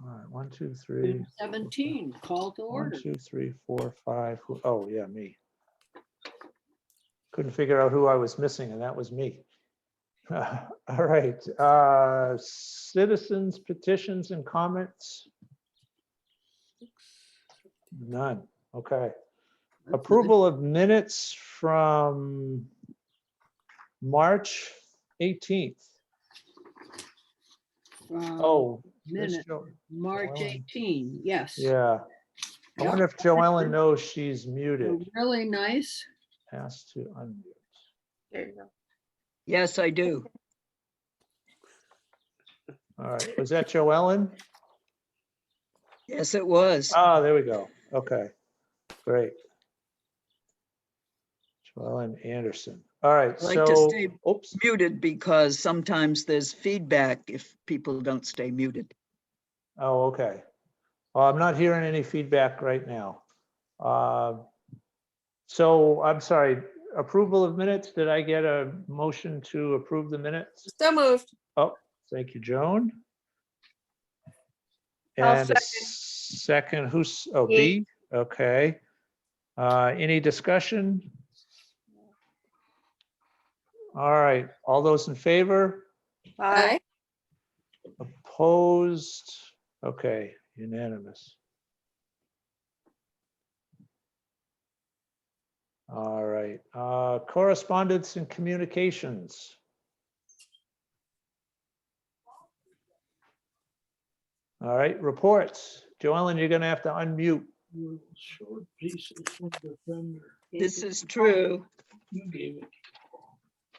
All right, 1, 2, 3. 17, call to 1, order. 2, 3, 4, 5. Oh, yeah, me. Couldn't figure out who I was missing, and that was me. All right, citizens petitions and comments? None, okay. Approval of minutes from March 18th. Oh, Miss Minute, March Joellen. 18, yes. Yeah. I Yep. wonder if Joellen knows she's muted. Really nice. Has to unmute. There you go. Yes, I do. All right, was that Joellen? Yes, it was. Ah, there we go. Okay, great. Joellen Anderson. All right, I like to so, stay oops. Muted because sometimes there's feedback if people don't stay muted. Oh, okay. Well, I'm not hearing any feedback right now. So I'm sorry, approval of minutes. Did I get a motion to approve the minutes? So moved. Oh, thank you, Joan. I'll And a second, who's, oh, B, okay. Any discussion? All right, all those in favor? Aye. Opposed? Okay, unanimous. All right, correspondence and communications. All right, reports. Joellen, you're gonna have to unmute. Short pieces from Defender. This is true. You gave it.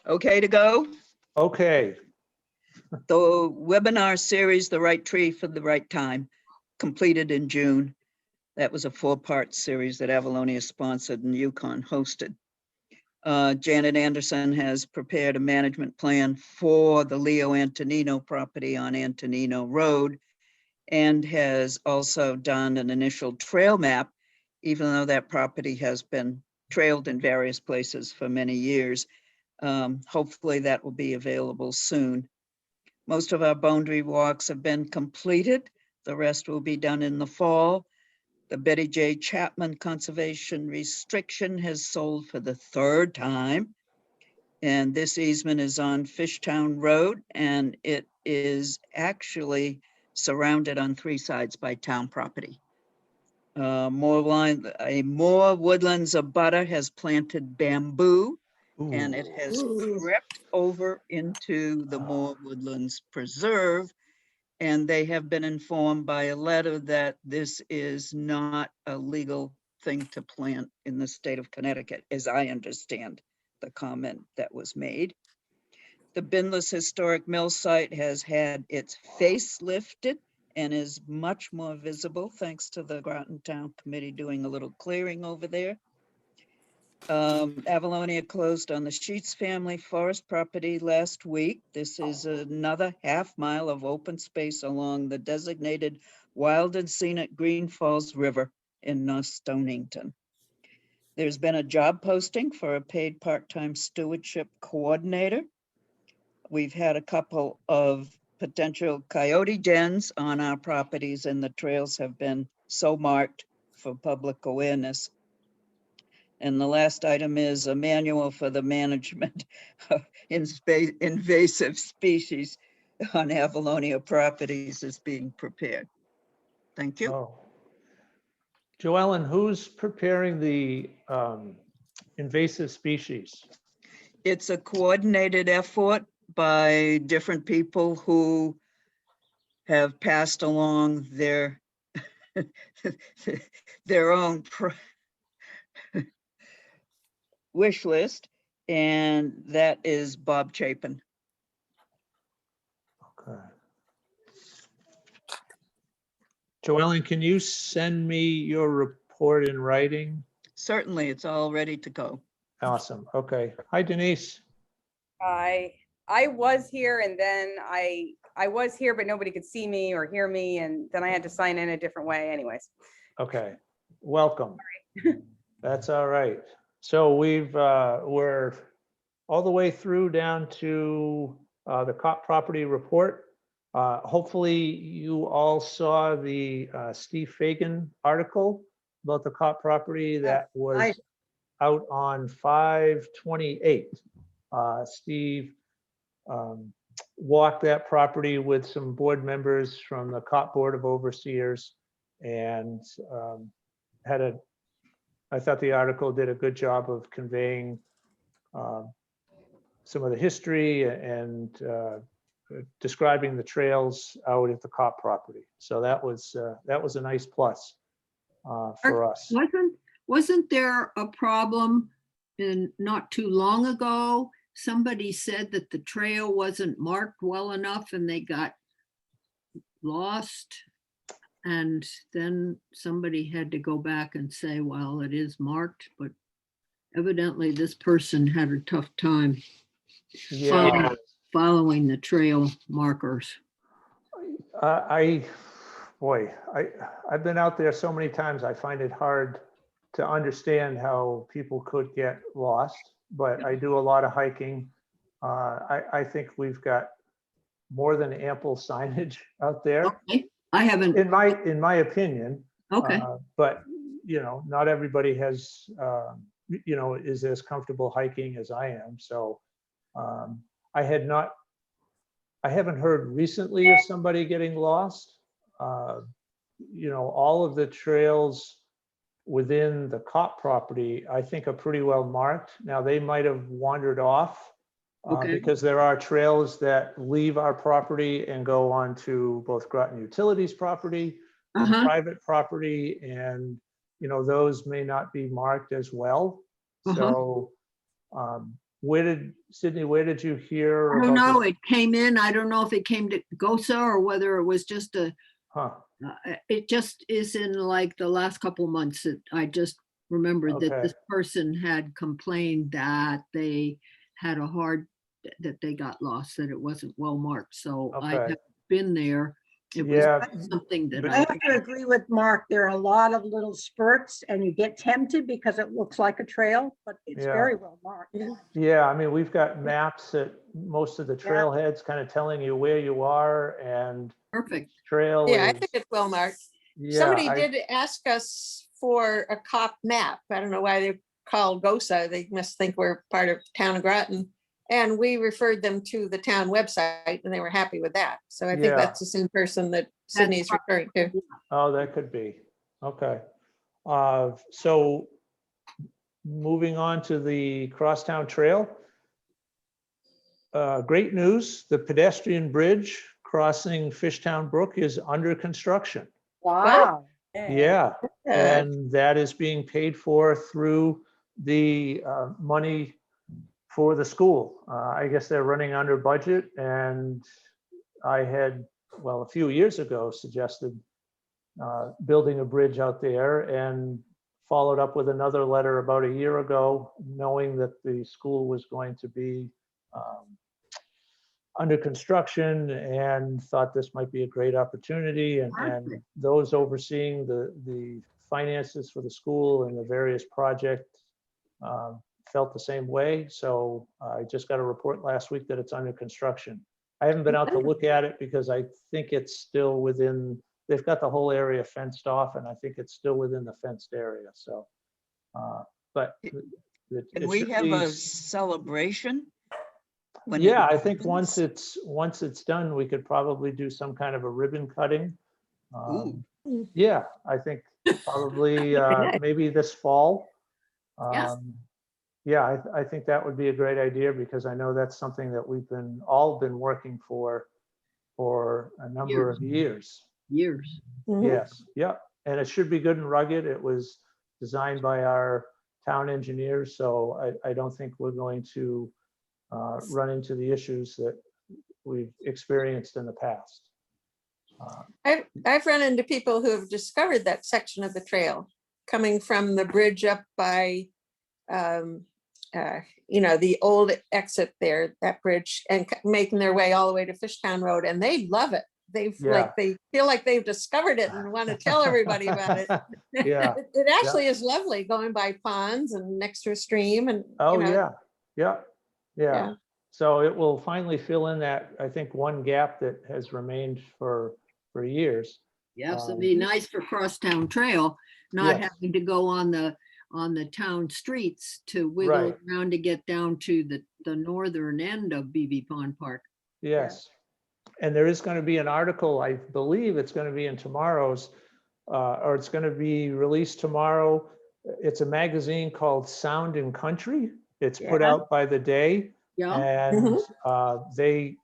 Okay to go? Okay, The webinar series, The Right Tree for the Right Time, completed in June. That was a 4-part series that Avalonia sponsored and Yukon hosted. Janet Anderson has prepared a management plan for the Leo Antonino property on Antonino Road and has also done an initial trail map, even though that property has been trailed in various places for many years. Hopefully that will be available soon. Most of our boundary walks have been completed. The rest will be done in the fall. The Betty J. Chapman Conservation Restriction has sold for the 3rd time. And this easement is on Fishtown Road, and it is actually surrounded on 3 sides by town property. More Woodlands abutter has planted bamboo, and it has crept over into the Moore Woodlands Preserve. And they have been informed by a letter that this is not a legal thing to plant in the state of Connecticut, as I understand the comment that was made. The Binless Historic Mill site has had its face lifted and is much more visible thanks to the Groton Town Committee doing a little clearing over there. Avalonia closed on the Sheets family forest property last week. This is another half-mile of open space along the designated wild and scenic Green Falls River in North Stonington. There's been a job posting for a paid part-time stewardship coordinator. We've had a couple of potential coyote dens on our properties, and the trails have been so marked for public awareness. And the last item is a manual for the management of invasive species on Avalonia properties is being prepared. Thank you. oh. Joellen, who's preparing the invasive species? It's a coordinated effort by different people who have passed along their their own wish list, and that is Bob Chapin. Okay. Joellen, can you send me your report in writing? Certainly, it's all ready to go. Awesome, okay. Hi Denise. I was here and then I was here, but nobody could see me or hear me. And then I had to sign in a different way anyways. Okay, welcome. That's all right. So we're all the way through down to the property report. Hopefully you all saw the Steve Fagan article about the Cop property that was out on 5/28. Steve walked that property with some board members from the Cop Board of Overseers and I thought the article did a good job of conveying some of the history and describing the trails out at the Cop property. So that was a nice plus for us. Wasn't there a problem in not too long ago? Somebody said that the trail wasn't marked well enough and they got lost. And then somebody had to go back and say, well, it is marked, but evidently this person had a tough time Yeah, following the trail markers. I've been out there so many times, I find it hard to understand how people could get lost, but I do a lot of hiking. I think we've got more than ample signage out there, Okay, I haven't, in my opinion. okay, But, not everybody has, is as comfortable hiking as I am. So I haven't heard recently of somebody getting lost. All of the trails within the Cop property, I think are pretty well marked. Now, they might have wandered off Okay. because there are trails that leave our property and go on to both Groton Utilities property and private property, and those may not be marked as well. So Sydney, where did you hear? I don't about know, this? it came in, I don't know if it came to GOSA or whether it was just it just is in like the last couple months that I just remembered that Okay. this person had complained that they had that they got lost, that it wasn't well marked. So I Okay. have been there. It Yeah, was something that but- I have to agree with Mark. There are a lot of little spurts and you get tempted because it looks like a trail, but it's Yeah. very well marked. Yeah, I mean, we've got maps at most of the trailheads kind of telling you where you are, and perfect. trail Yeah, I is, think it's well marked. yeah, Somebody I- did ask us for a cop map. I don't know why they're called GOSA. They must think we're part of town of Groton. And we referred them to the town website and they were happy with that. So I think Yeah. that's the same person that Sydney's referring to. Oh, that could be. Okay. So moving on to the Crosstown Trail. Great news, the pedestrian bridge crossing Fishtown Brook is under construction. Wow. Yeah, and that is being paid for through the money for the school. I guess they're running under budget, and I had, a few years ago, suggested building a bridge out there, and followed up with another letter about a year ago, knowing that the school was going to be under construction, and thought this might be a great opportunity. And Perfect. those overseeing the finances for the school and the various projects felt the same way. So I just got a report last week that it's under construction. I haven't been out to look at it because I think it's still within, they've got the whole area fenced off, and I think it's still within the fenced area. So, but Can we have a celebration? when it yeah, I think happens? once it's done, we could probably do some kind of a ribbon cutting. Ooh. Yeah, I think probably nice. maybe this fall. Yes. Yeah, I think that would be a great idea, because I know that's something that we've all been working for a number of years. Years. Mhm. Yes, yep. And it should be good and rugged. It was designed by our town engineers, so I don't think we're going to run into the issues that we've experienced in the past. I've run into people who have discovered that section of the trail coming from the bridge up by, the old exit there, that bridge, and making their way all the way to Fishtown Road, and they love it. They feel like they've discovered it and want to tell everybody about it. Yeah. It actually is lovely going by ponds and next to a stream and. Oh, you know, yeah, yeah, yeah. Yeah. So it will finally fill in that, I think, one gap that has remained for years. Yes, it'd be nice for Crosstown Trail, not Yes. having to go on the town streets to wiggle Right. around to get down to the northern end of BB Pond Park. Yes. And there is going to be an article, I believe it's going to be in tomorrow's, or it's going to be released tomorrow. It's a magazine called Sound and Country. It's put Yeah. out by the day. Yeah, And the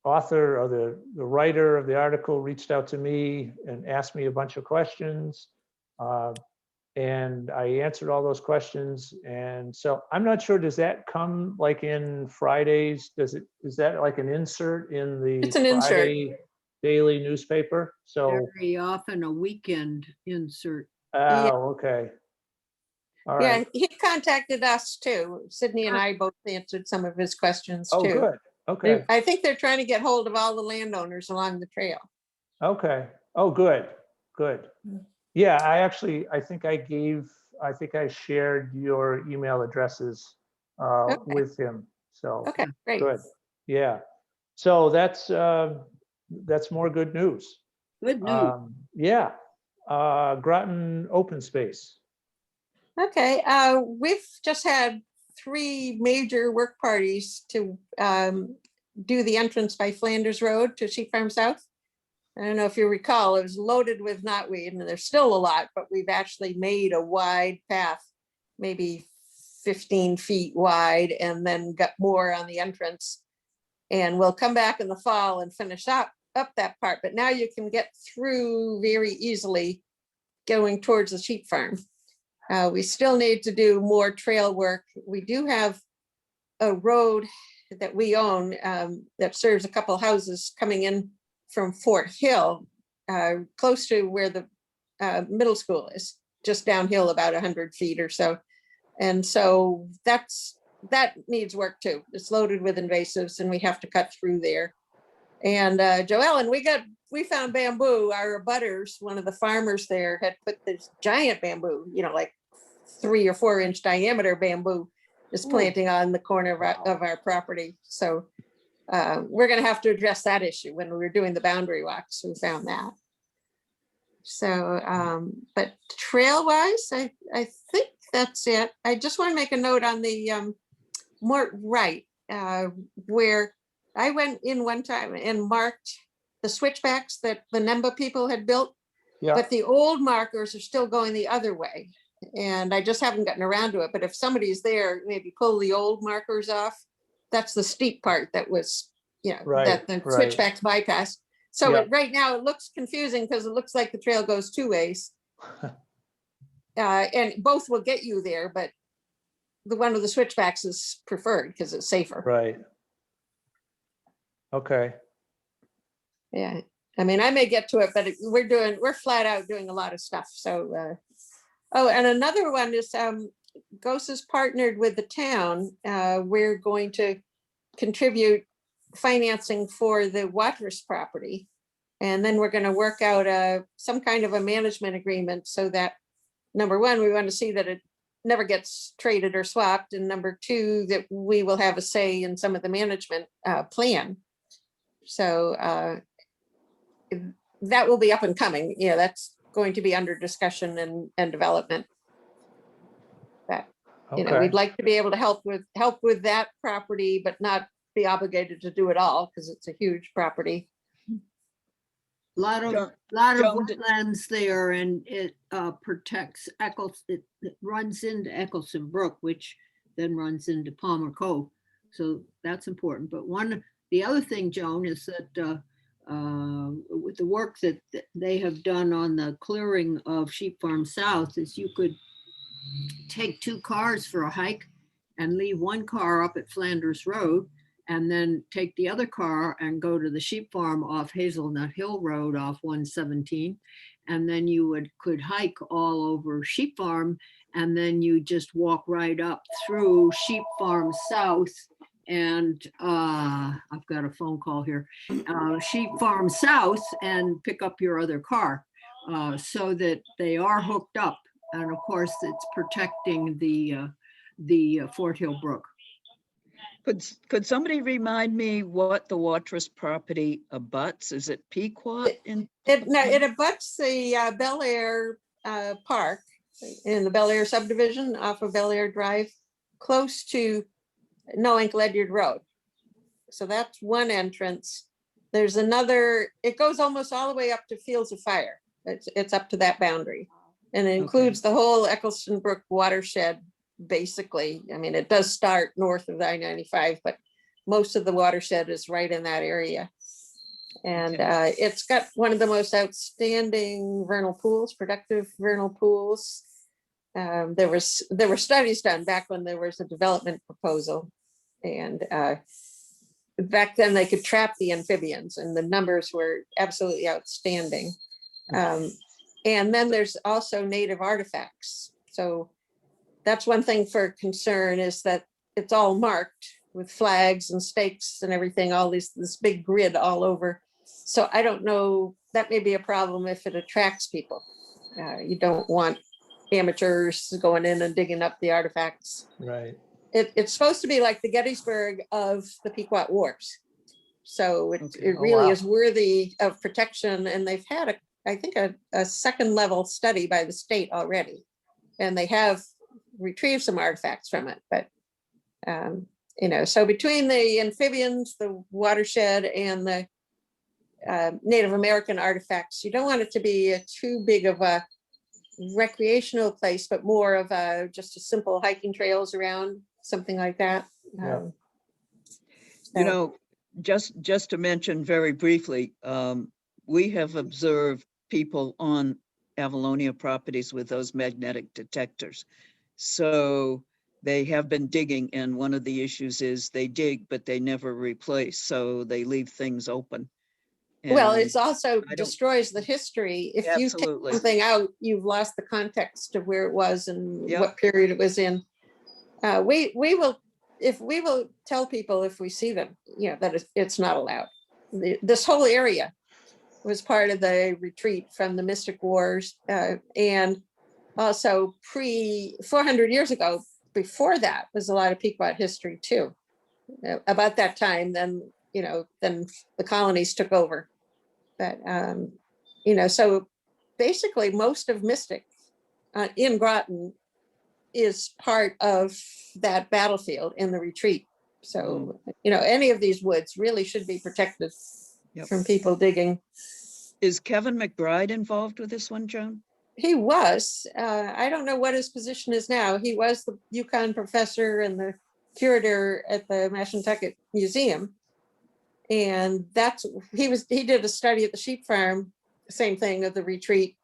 author or the writer of the article reached out to me and asked me a bunch of questions. And I answered all those questions. And so I'm not sure, does that come like in Fridays? Is that like an insert in the It's an insert. Friday daily newspaper? So, very often a weekend insert. oh, okay. All Yeah, right. he contacted us too. Sydney and I both answered some of his questions Oh, too. good. Okay. I think they're trying to get hold of all the landowners along the trail. Okay. Oh, good. Good. Yeah, I think I shared your email addresses Okay. with him. So, Okay, great. good. Yeah. So that's more good news. Good news. Yeah. Groton open space. Okay, we've just had 3 major work parties to do the entrance by Flanders Road to Sheep Farm South. I don't know if you recall, it was loaded with knotweed, and there's still a lot, but we've actually made a wide path, maybe 15 feet wide, and then got more on the entrance. And we'll come back in the fall and finish up that part, but now you can get through very easily going towards the sheep farm. We still need to do more trail work. We do have a road that we own that serves a couple houses coming in from Fort Hill, close to where the middle school is, just downhill about 100 feet or so. And so that needs work too. It's loaded with invasives and we have to cut through there. And Joellen, we found bamboo. Our abutters, one of the farmers there, had put this giant bamboo, like 3 or 4 inch diameter bamboo, is planting on the corner of our property. So we're going to have to address that issue when we were doing the boundary walks. We found that. So, but trail wise, I think that's it. I just want to make a note on the Mort Right, where I went in one time and marked the switchbacks that the NEMBA people had built, Yeah. but the old markers are still going the other way. And I just haven't gotten around to it. But if somebody's there, maybe pull the old markers off. That's the steep part that was, Right, that the right. switchbacks bypass. So Yeah. right now it looks confusing because it looks like the trail goes 2 ways. And both will get you there, but the one with the switchbacks is preferred because it's safer. Right. Okay. Yeah. I mean, I may get to it, but we're flat out doing a lot of stuff. So, oh, and another one is GOS has partnered with the town. We're going to contribute financing for the Watrous property. And then we're going to work out some kind of a management agreement so that, number one, we want to see that it never gets traded or swapped. And number 2, that we will have a say in some of the management plan. So that will be up and coming. That's going to be under discussion and development. But Okay. we'd like to be able to help with that property, but not be obligated to do it all because it's a huge property. Lot of Joan- wetlands there, and it protects it runs into Eccleston Brook, which then runs into Palmer Cove. So that's important. But the other thing, Joan, is that with the work that they have done on the clearing of Sheep Farm South, is you could take 2 cars for a hike and leave 1 car up at Flanders Road, and then take the other car and go to the sheep farm off Hazelnut Hill Road off 117. And then you could hike all over Sheep Farm, and then you just walk right up through Sheep Farm South. And I've got a phone call here, Sheep Farm South, and pick up your other car so that they are hooked up. And of course, it's protecting the Fort Hill Brook. Could somebody remind me what the Watrous property abuts? Is it Pequot in? It abuts the Bel Air Park in the Bel Air subdivision off of Bel Air Drive, close to Noank Ledyard Road. So that's one entrance. There's another, it goes almost all the way up to Fields of Fire. It's up to that boundary. And it includes the whole Eccleston Brook watershed, basically. I mean, it does start north of I-95, but most of the watershed is right in that area. And it's got one of the most outstanding vernal pools, productive vernal pools. There were studies done back when there was a development proposal. And back then they could trap the amphibians and the numbers were absolutely outstanding. And then there's also native artifacts. So that's one thing for concern, is that it's all marked with flags and stakes and everything, all this big grid all over. So I don't know, that may be a problem if it attracts people. You don't want amateurs going in and digging up the artifacts. Right. It's supposed to be like the Gettysburg of the Pequot Wars. So it Oh, really wow. is worthy of protection. And they've had, I think, a second level study by the state already. And they have retrieved some artifacts from it. But, so between the amphibians, the watershed, and the Native American artifacts, you don't want it to be too big of a recreational place, but more of just a simple hiking trails around, something like that. Yeah. You know, just to mention very briefly, we have observed people on Avalonia properties with those magnetic detectors. So they have been digging, and one of the issues is they dig, but they never replace. So they leave things open. Well, And it's also I don't- destroys the history. If you take Absolutely. something out, you've lost the context of where it was and Yep. what period it was in. We will tell people if we see them, that it's not allowed. This whole area was part of the retreat from the Mystic Wars, and also 400 years ago, before that was a lot of Pequot history too. About that time, then the colonies took over. But so basically most of Mystic in Groton is part of that battlefield in the retreat. So, any of these woods really should be protected from people digging. Is Kevin McBride involved with this one, Joan? He was, I don't know what his position is now. He was the Yukon professor and the curator at the Mashantucket Museum. And he did a study at the sheep farm, same thing, of the retreat.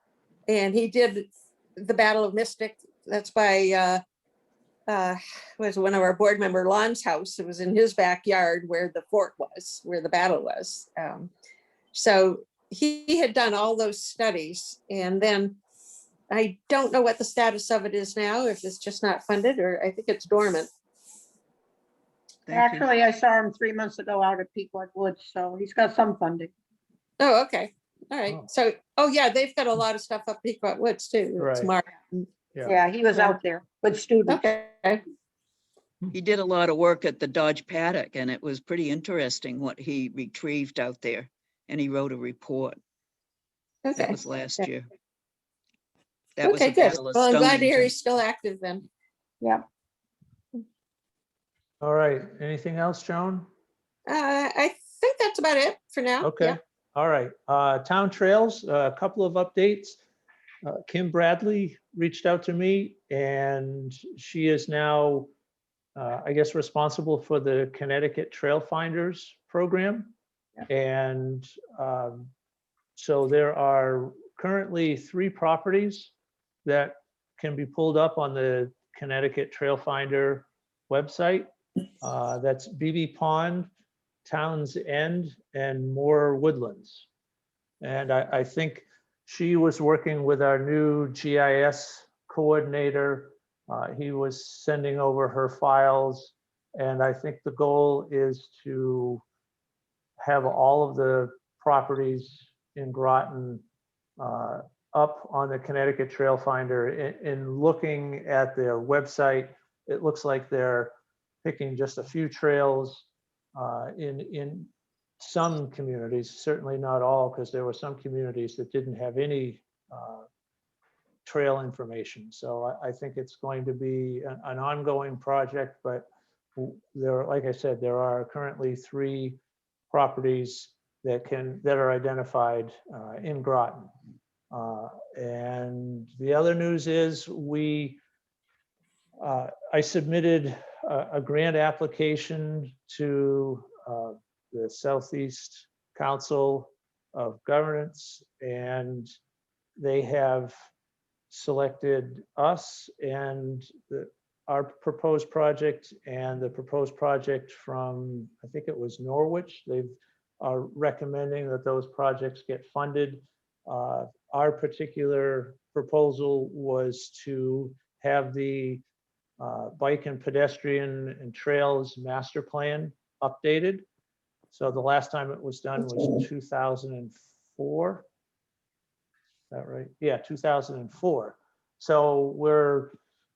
And he did the Battle of Mystic. That's by was one of our board member Lon's house. It was in his backyard where the fort was, where the battle was. So he had done all those studies, and then I don't know what the status of it is now, if it's just not funded, or I think it's dormant. Thank you. Actually, I saw him 3 months ago out at Pequot Woods, so he's got some funding. Oh, okay. All right. Oh. So, yeah, they've got a lot of stuff up Pequot Woods too. It's Right. marked. Yeah. Yeah, he was out there with students. Okay. He did a lot of work at the Dodge Paddock, and it was pretty interesting what he retrieved out there. And he wrote a report. That Okay. was last year. That was Okay, the good. Battle of Well, I'm glad to hear Stonington. he's still active then. Yeah. All right. Anything else, Joan? I think that's about it for now. Okay. Yeah. All right. Town trails, a couple of updates. Kim Bradley reached out to me, and she is now, I guess, responsible for the Connecticut Trail Finders program. And so there are currently 3 properties that can be pulled up on the Connecticut Trail Finder website. That's BB Pond, Towns End, and Moore Woodlands. And I think she was working with our new GIS coordinator. He was sending over her files. And I think the goal is to have all of the properties in Groton up on the Connecticut Trail Finder. In looking at their website, it looks like they're picking just a few trails in some communities, certainly not all, because there were some communities that didn't have any trail information. So I think it's going to be an ongoing project, but there, like I said, there are currently 3 properties that are identified in Groton. And the other news is I submitted a grant application to the Southeast Council of Governance, and they have selected us and our proposed project and the proposed project from, I think it was Norwich. They are recommending that those projects get funded. Our particular proposal was to have the bike and pedestrian and trails master plan updated. So the last time it was done was 2004. Is that right? Yeah, 2004. So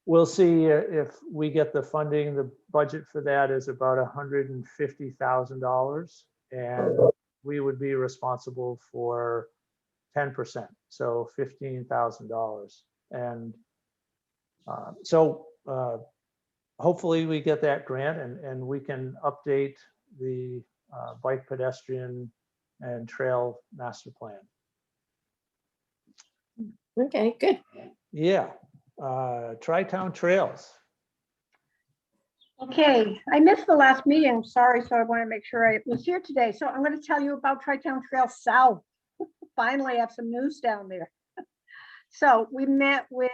we'll see if we get the funding. The budget for that is about $150,000, and we would be responsible for 10%, so $15,000. And so hopefully we get that grant and we can update the bike, pedestrian, and trail master plan. Okay, good. Yeah, Tri-Town Trails. Okay, I missed the last meeting, sorry, so I want to make sure I was here today. So I'm going to tell you about Tri-Town Trail South. Finally have some news down there. So we met with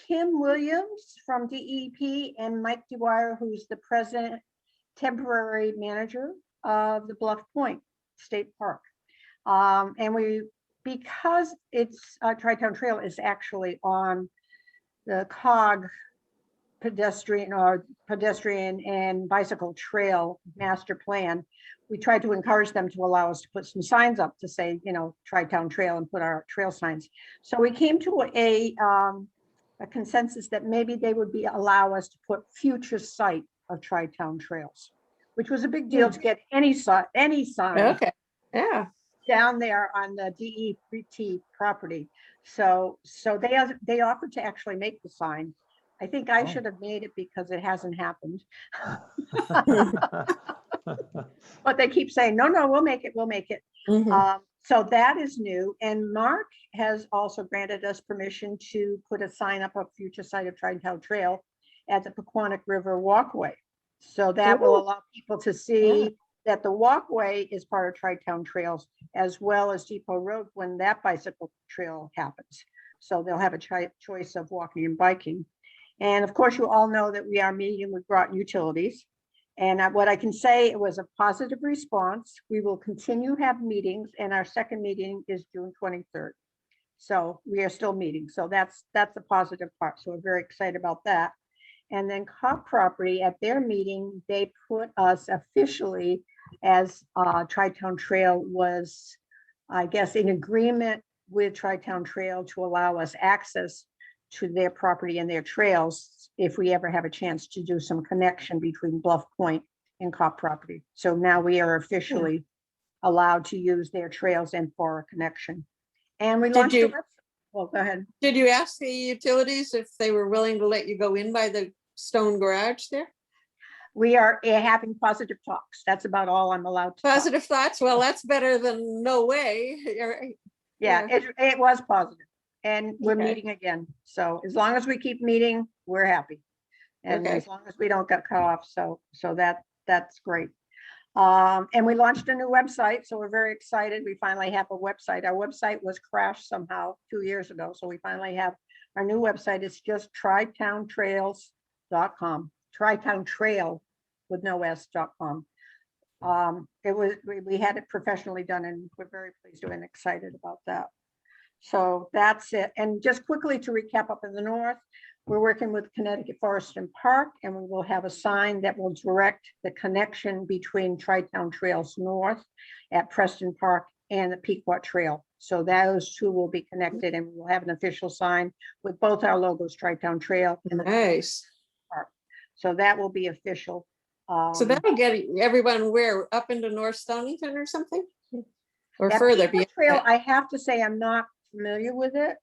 Kim Williams from DEP and Mike Dwyer, who's the president, temporary manager of the Bluff Point State Park. And because it's Tri-Town Trail is actually on the COG pedestrian and bicycle trail master plan, we tried to encourage them to allow us to put some signs up to say, you know, Tri-Town Trail, and put our trail signs. So we came to a consensus that maybe they would allow us to put future site of Tri-Town Trails, which was a big deal to get any sign Okay, yeah. down there on the DEP property. So they offered to actually make the sign. I think I should have made it because it hasn't happened. But they keep saying, no, we'll make it. Mhm. So that is new. And Mark has also granted us permission to put a sign up of future site of Tri-Town Trail at the Pequannock River Walkway. So that will allow people to see that the walkway is part of Tri-Town Trails, as well as Depot Road when that bicycle trail happens. So they'll have a choice of walking and biking. And of course, you all know that we are meeting with Groton Utilities. And what I can say, it was a positive response. We will continue to have meetings, and our second meeting is June 23rd. So we are still meeting. So that's the positive part. So we're very excited about that. And then COG Property, at their meeting, they put us officially as Tri-Town Trail was, I guess, in agreement with Tri-Town Trail to allow us access to their property and their trails if we ever have a chance to do some connection between Bluff Point and COG Property. So now we are officially allowed to use their trails and for a connection. And we launched a website. Well, go ahead. Did you ask the utilities if they were willing to let you go in by the stone garage there? We are having positive talks. That's about all I'm allowed to talk. Positive thoughts? Well, that's better than no way. Yeah, it was positive. And we're Okay. meeting again. So as long as we keep meeting, we're happy. And Okay. as long as we don't get cut off, so that's great. And we launched a new website, so we're very excited. We finally have a website. Our website was crashed somehow 2 years ago, so we finally have our new website. It's just tritowntrails.com. Tri-Town Trail with no s.com. We had it professionally done, and we're very pleased and excited about that. So that's it. And just quickly to recap, up in the north, we're working with Connecticut Forest and Park, and we will have a sign that will direct the connection between Tri-Town Trails North at Preston Park and the Pequot Trail. So those two will be connected, and we'll have an official sign with both our logos, Tri-Town Trail and the Nice. Park. So that will be official. So that'll get everyone where, up into North Stonington or something? Or That further? Peanut beyond Trail, that? I have to say, I'm not familiar with it.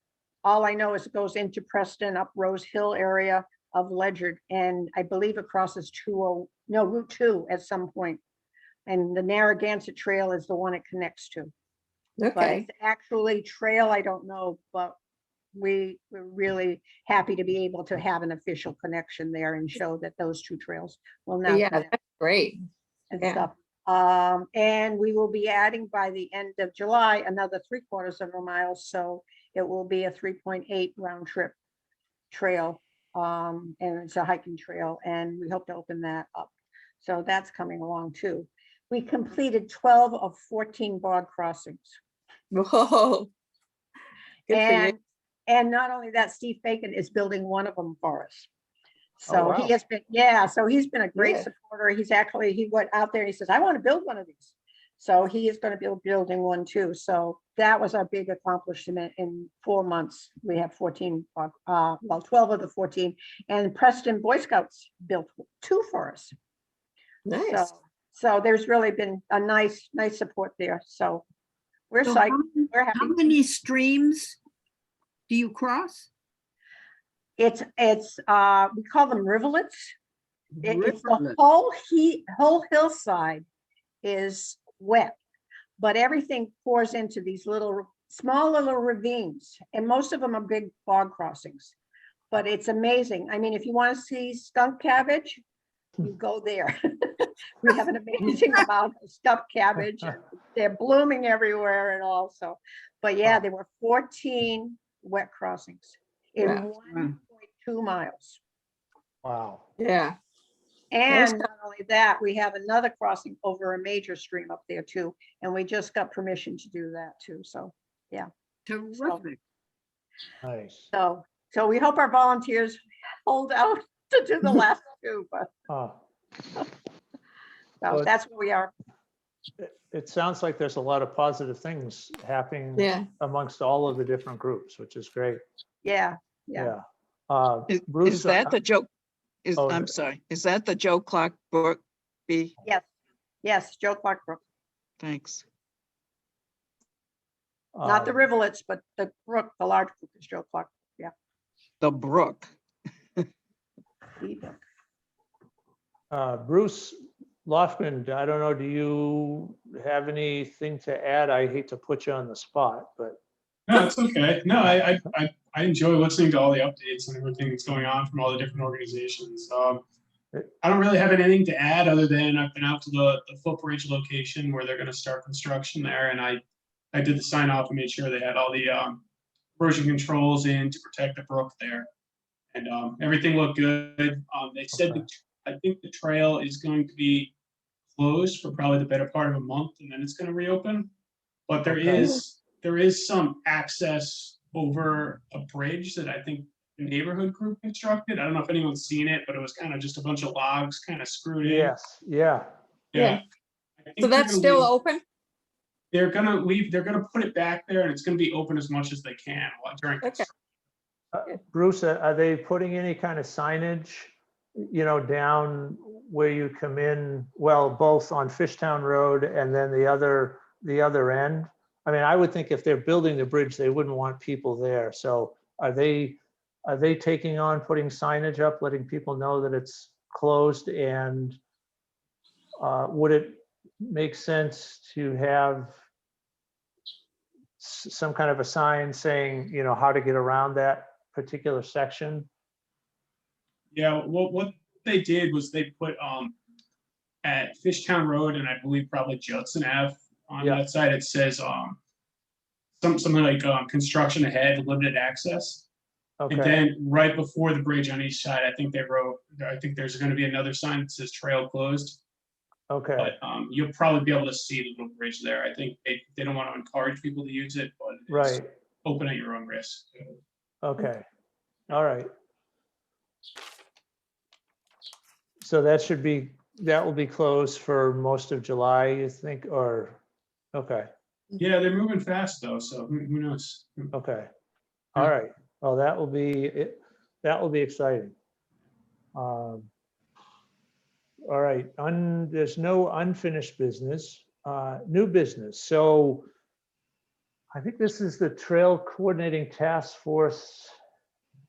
All I know is it goes into Preston, up Rose Hill area of Ledyard, and I believe it crosses Route 2 at some point. And the Narragansett Trail is the one it connects to. But Okay, it's actually trail, I don't know, but we're really happy to be able to have an official connection there and show that those two trails will now yeah, connect that's great. and yeah. stuff. And we will be adding by the end of July, another 3/4 of a mile, so it will be a 3.8 round trip trail. And it's a hiking trail, and we hope to open that up. So that's coming along too. We completed 12 of 14 bog crossings. Whoa. Good for you. And not only that, Steve Bacon is building one of them for us. Oh, So wow. he has been, yeah, so he's been a great Yeah. supporter. He went out there and he says, I want to build one of these. So he is going to be building one too. So that was our big accomplishment in 4 months. We have 14, well, 12 of the 14. And Preston Boy Scouts built 2 for us. Nice. So there's really been a nice support there. So we're So psyched. We're happy. how many streams do you cross? It's we call them rivulets. It's the Riverlet. whole hillside is wet, but everything pours into these small little ravines, and most of them are big bog crossings. But it's amazing. I mean, if you want to see skunk cabbage, you go there. We have an amazing amount of skunk cabbage. And they're blooming everywhere and all. So, but yeah, there were 14 wet crossings in Wow. 1.2 miles. Wow. Yeah. And not only that, we have another crossing over a major stream up there too. And we just got permission to do that too. So, Terrific. Nice. so we hope our volunteers hold out to do the last 2, but Oh, so that's where we are. it sounds like there's a lot of positive things happening Yeah. amongst all of the different groups, which is great. Yeah. Yeah. Bruce, Is that the Joe? oh, I'm sorry, is that the Joe Clark Brook B? Yes, Joe Clark Brook. Thanks. Not the rivulets, but the brook, the large brook is Joe Clark. Yeah. The brook. The brook. Bruce Lofgren, I don't know, do you have anything to add? I hate to put you on the spot, but. No, it's okay. No, I enjoy listening to all the updates and everything that's going on from all the different organizations. I don't really have anything to add other than I've been out to the footbridge location where they're going to start construction there, and I did the sign off and made sure they had all the erosion controls in to protect the brook there, and everything looked good. They said Okay. I think the trail is going to be closed for probably the better part of a month, and then it's going to reopen. But there Okay. is some access over a bridge that I think the neighborhood group constructed. I don't know if anyone's seen it, but it was kind of just a bunch of logs kind of screwed in. Yes, yeah. Yeah. I think So they're that's gonna still leave- open? They're gonna put it back there, and it's gonna be open as much as they can during. Okay. Bruce, are they putting any kind of signage, down where you come in, well, both on Fishtown Road and then the other end? I mean, I would think if they're building the bridge, they wouldn't want people there. So are they taking on putting signage up, letting people know that it's closed? And would it make sense to have some kind of a sign saying, how to get around that particular section? Yeah, what they did was they put at Fishtown Road and I believe probably Judson Ave on Yeah. that side, it says something like construction ahead, limited access. And Okay, then right before the bridge on each side, I think there's going to be another sign that says trail closed. okay, But you'll probably be able to see the little bridge there. I think they don't want to encourage people to use it, but it's right, open at your own risk. okay, all right. So that will be closed for most of July, you think, or, okay, Yeah, they're moving fast though, so who knows? okay. All right, well, that will be exciting. All right, there's no unfinished business, new business. So I think this is the Trail Coordinating Task Force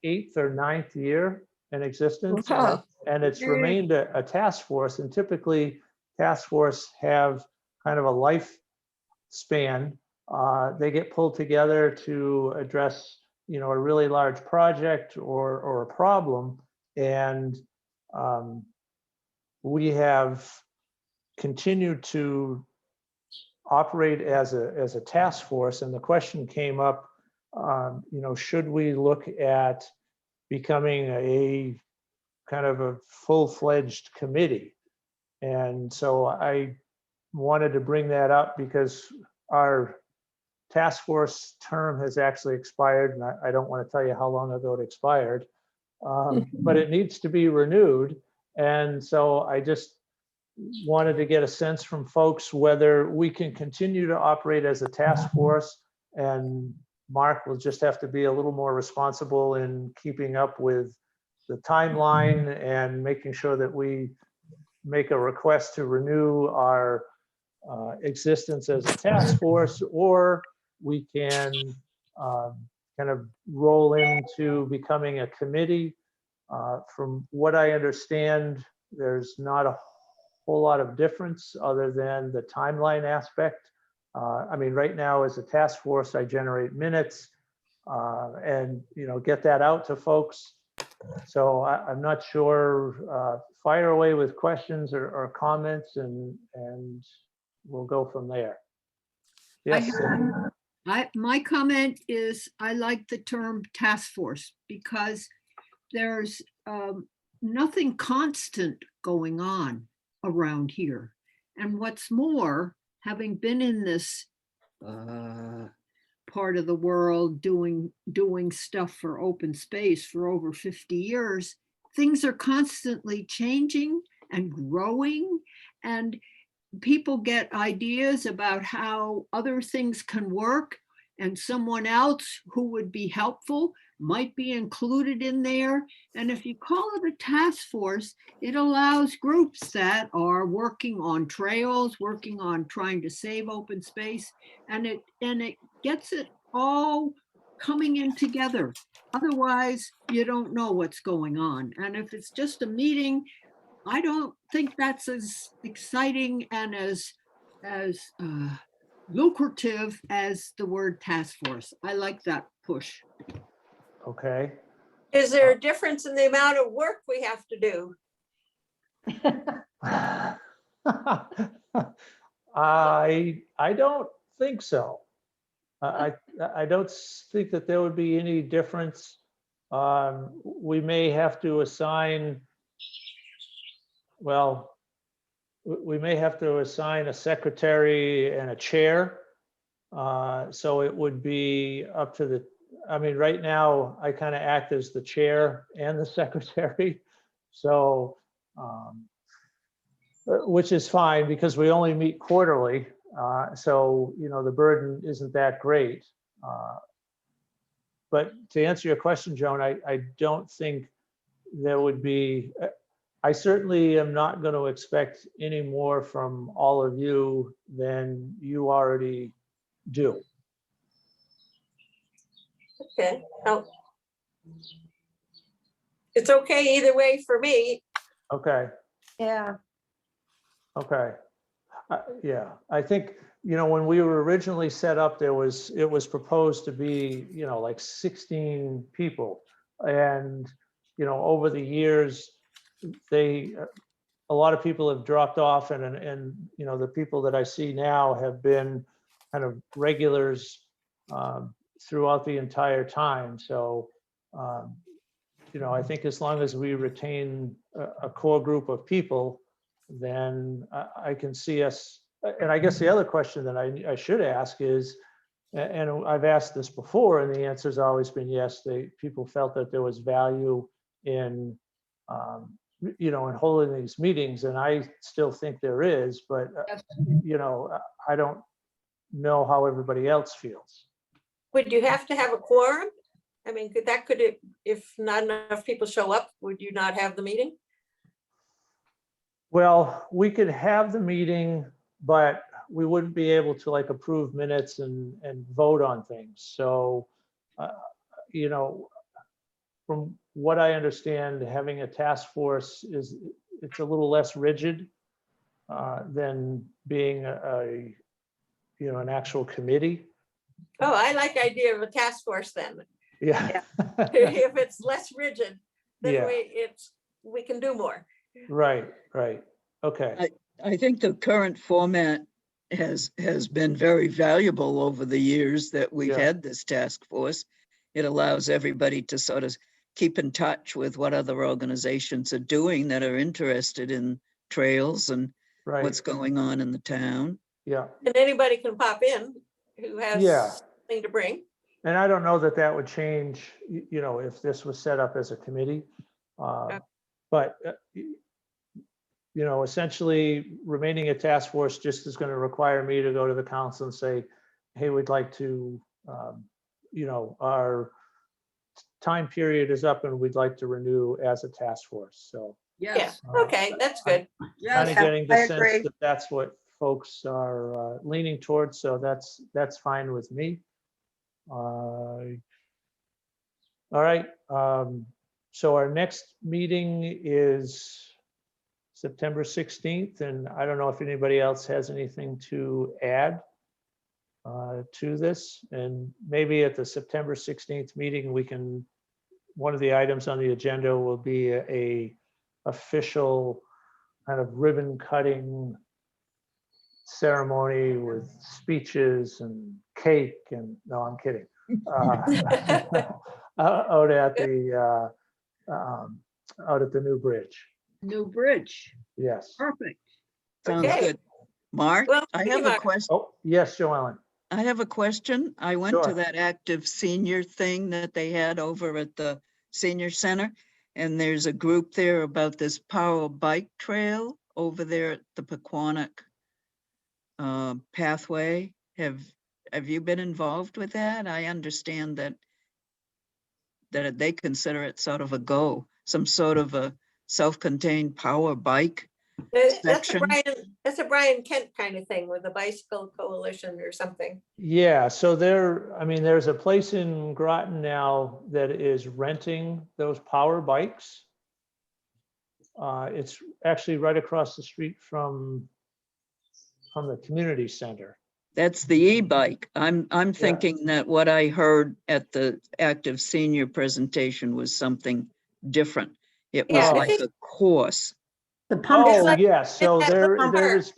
8th or 9th year in existence. Wow. And it's Yeah. remained a task force, and typically task force have kind of a lifespan. They get pulled together to address, a really large project or a problem. And we have continued to operate as a task force. And the question came up, should we look at becoming a kind of a full-fledged committee? And so I wanted to bring that up because our task force term has actually expired, and I don't want to tell you how long ago it expired, but it needs to be renewed. And so I just wanted to get a sense from folks whether we can continue to operate as a task force, and Mark will just have to be a little more responsible in keeping up with the timeline and making sure that we make a request to renew our existence as a task force, or we can kind of roll into becoming a committee. From what I understand, there's not a whole lot of difference other than the timeline aspect. I mean, right now as a task force, I generate minutes and get that out to folks. So I'm not sure. Fire away with questions or comments, and we'll go from there. Yes. My comment is I like the term task force because there's nothing constant going on around here. And what's more, having been in this part of the world doing stuff for open space for over 50 years, things are constantly changing and growing, and people get ideas about how other things can work, and someone else who would be helpful might be included in there. And if you call it a task force, it allows groups that are working on trails, working on trying to save open space, and it gets it all coming in together. Otherwise, you don't know what's going on. And if it's just a meeting, I don't think that's as exciting and as lucrative as the word task force. I like that push. Okay. Is there a difference in the amount of work we have to do? I don't think so. I don't think that there would be any difference. We may have to assign, we may have to assign a secretary and a chair. So it would be up to right now I kind of act as the chair and the secretary. So, which is fine because we only meet quarterly. So, the burden isn't that great. But to answer your question, Joan, I don't think there would be, I certainly am not going to expect any more from all of you than you already do. Okay, well, it's okay either way for me. Okay. Yeah, Okay. Yeah, I think, when we were originally set up, it was proposed to be, like 16 people. And, over the years, a lot of people have dropped off, and the people that I see now have been kind of regulars throughout the entire time. So, I think as long as we retain a core group of people, then I can see us. And I guess the other question that I should ask is, and I've asked this before, and the answer's always been yes. People felt that there was value in, in holding these meetings, and I still think there is. But I don't know how everybody else feels. Would you have to have a quorum? I mean, if not enough people show up, would you not have the meeting? Well, we could have the meeting, but we wouldn't be able to like approve minutes and vote on things. So, uh, you know, from what I understand, having a task force it's a little less rigid than being an actual committee. Oh, I like the idea of a task force then. Yeah. If it's less rigid, then Yeah. we can do more. Right, right. Okay. I think the current format has been very valuable over the years that we've Yeah. had this task force. It allows everybody to sort of keep in touch with what other organizations are doing that are interested in trails and Right. what's going on in the town. Yeah. And anybody can pop in who has Yeah. something to bring. And I don't know that that would change, if this was set up as a committee. Okay. But, essentially remaining a task force just is going to require me to go to the council and say, hey, we'd like to, our time period is up and we'd like to renew as a task force. So Yeah, Yes, okay, that's good. kind yes. of getting the I sense agree. that that's what folks are leaning towards. So that's fine with me. All right. So our next meeting is September 16th, and I don't know if anybody else has anything to add to this. And maybe at the September 16th meeting, one of the items on the agenda will be a official kind of ribbon cutting ceremony with speeches and cake and, no, I'm kidding. Out at the new bridge. New bridge, Yes. perfect. Sounds Okay. good. Mark, Well, I thank have you, a Mark. question. Oh, yes, Joellen. I have a question. I went to Sure. that active senior thing that they had over at the senior center. And there's a group there about this power bike trail over there at the Pequannock pathway. Have you been involved with that? I understand that they consider it sort of a some sort of a self-contained power bike section. That's a Brian Kent kind of thing with a bicycle coalition or something. Yeah, so there's a place in Groton now that is renting those power bikes. It's actually right across the street from the community center. That's the e-bike. I'm thinking that what I heard at the active senior presentation was something different. It was Yeah, I like think- a course. The pump. Oh, like- yes, so it's that little there's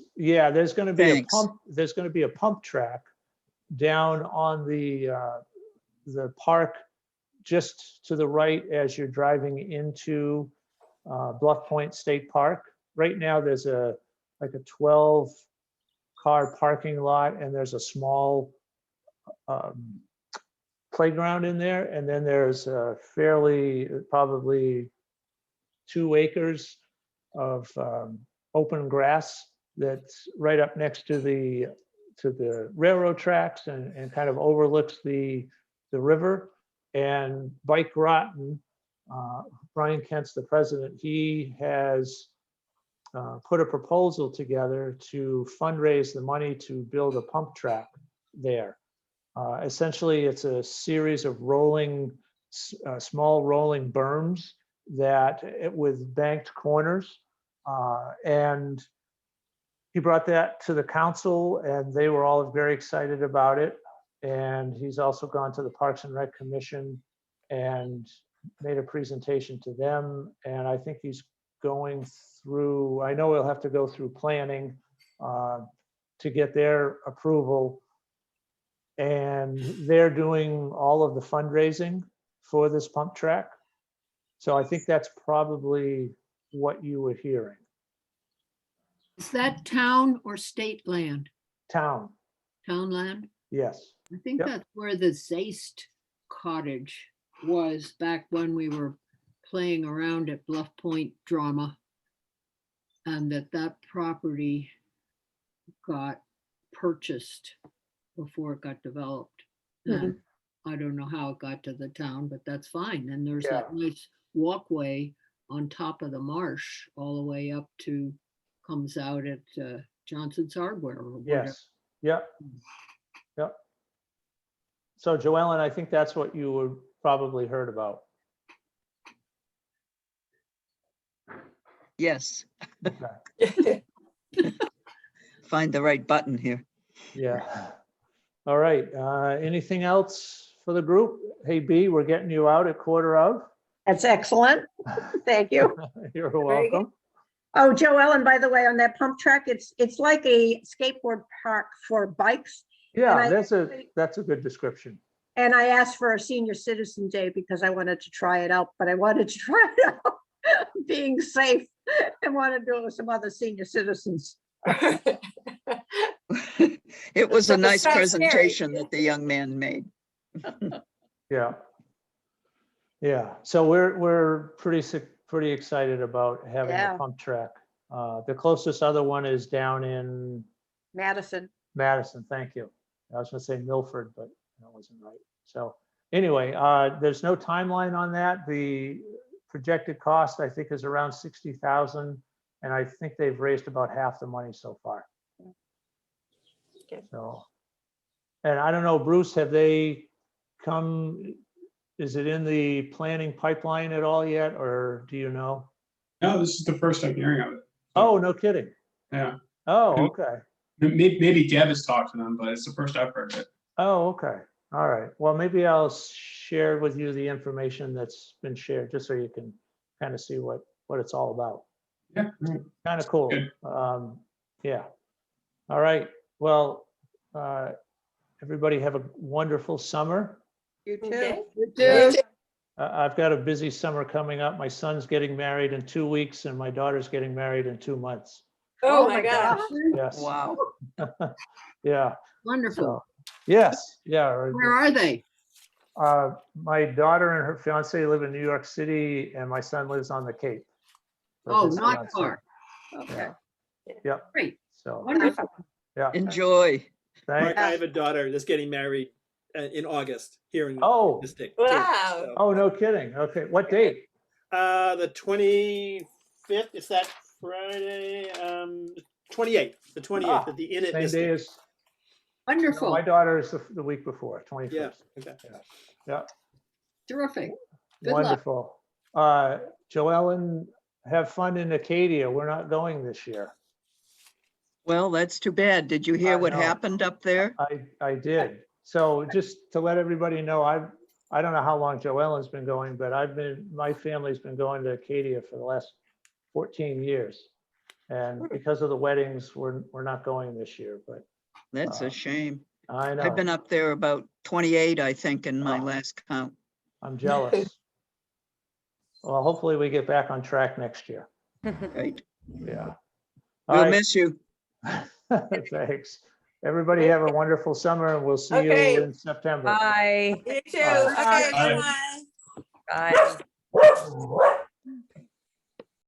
going to be Thanks. there's going to be a pump track down on the park just to the right as you're driving into Bluff Point State Park. Right now, there's a 12-car parking lot, and there's a small playground in there, and then there's probably 2 acres of open grass that's right up next to the railroad tracks and kind of overlooks the river. And Bike Groton, Brian Kent's the president, he has put a proposal together to fundraise the money to build a pump track there. Essentially, it's a series of small rolling berms with banked corners. And he brought that to the council and they were all very excited about it. And he's also gone to the Parks and Rec Commission and made a presentation to them. And I think he's going through, I know he'll have to go through planning to get their approval. And they're doing all of the fundraising for this pump track. So I think that's probably what you were hearing. Is that town or state land? Town, Town land? yes. I think Yep. that's where the Zaist cottage was back when we were playing around at Bluff Point Drama. And that property got purchased before it got developed. And I don't know how it got to the town, but that's fine. And there's that nice walkway on top of the marsh all the way up to comes out at Johnson's Hardware or whatever. Yes, yep, yep. So Joellen, I think that's what you were probably heard about. Yes, Okay. find the right button here. Yeah. All right. Anything else for the group? Hey, B, we're getting you out at quarter of. That's excellent. Thank you. You're Very good. welcome. Oh, Joe Ellen, by the way, on that pump track, it's like a skateboard park for bikes. Yeah, I- that's a good description. And I asked for a senior citizen day because I wanted to try it out, but I wanted to try it out being safe and want to do it with some other senior citizens. It was a So nice it's not scary. presentation that the young man made. Yeah. Yeah. So we're pretty excited about having Yeah. a pump track. The closest other one is down in Madison. Madison. Thank you. I was gonna say Milford, but that wasn't right. So anyway, there's no timeline on that. The projected cost, I think, is around 60,000. And I think they've raised about half the money so far. Okay. So, and I don't know, Bruce, have they come, is it in the planning pipeline at all yet, or do you know? No, this is the first I'm hearing of it. Oh, no kidding. Yeah, Oh, okay. maybe Deb has talked to them, but it's the first I've heard of it. Oh, okay. All right. Well, maybe I'll share with you the information that's been shared, just so you can kind of see what it's all about. Yeah, all right. Kind of cool. Good. Yeah. All right. Well, everybody have a wonderful summer. You too. Okay. You too. I've got a busy summer coming up. My son's getting married in 2 weeks and my daughter's getting married in 2 months. Oh, my gosh. Yes. Wow. Yeah. Wonderful. So, yes. Yeah. Where are they? My daughter and her fiance live in New York City and my son lives on the Cape. with Oh, his not fiance. far. Okay. Yep. Great. So, Wonderful. yeah. Enjoy. Thanks. Mark, I have a daughter that's getting married in August here in Oh. this state. Wow. So, Oh, no kidding. Okay. What date? the 25th, is that Friday? 28th, the 28th Ah, at the Inn at Same day Mystic. as, Wonderful. my daughter is the week before, 21st. Yeah, okay. Yeah. Terrific. Good luck. Wonderful. Joellen, have fun in Acadia. We're not going this year. Well, that's too bad. Did you hear I what know. happened up there? I did. So just to let everybody know, I don't know how long Joellen's been going, but my family's been going to Acadia for the last 14 years. And because of the weddings, we're not going this year, but That's a shame. I I've know, been up there about 28, I think, in my Oh. last count. I'm jealous. Well, hopefully we get back on track next year. Right. Yeah. All We'll right. miss you. Thanks. Everybody have a wonderful summer and we'll see Okay. you in September. Bye. You too. Bye. Okay, Bye. bye. Bye.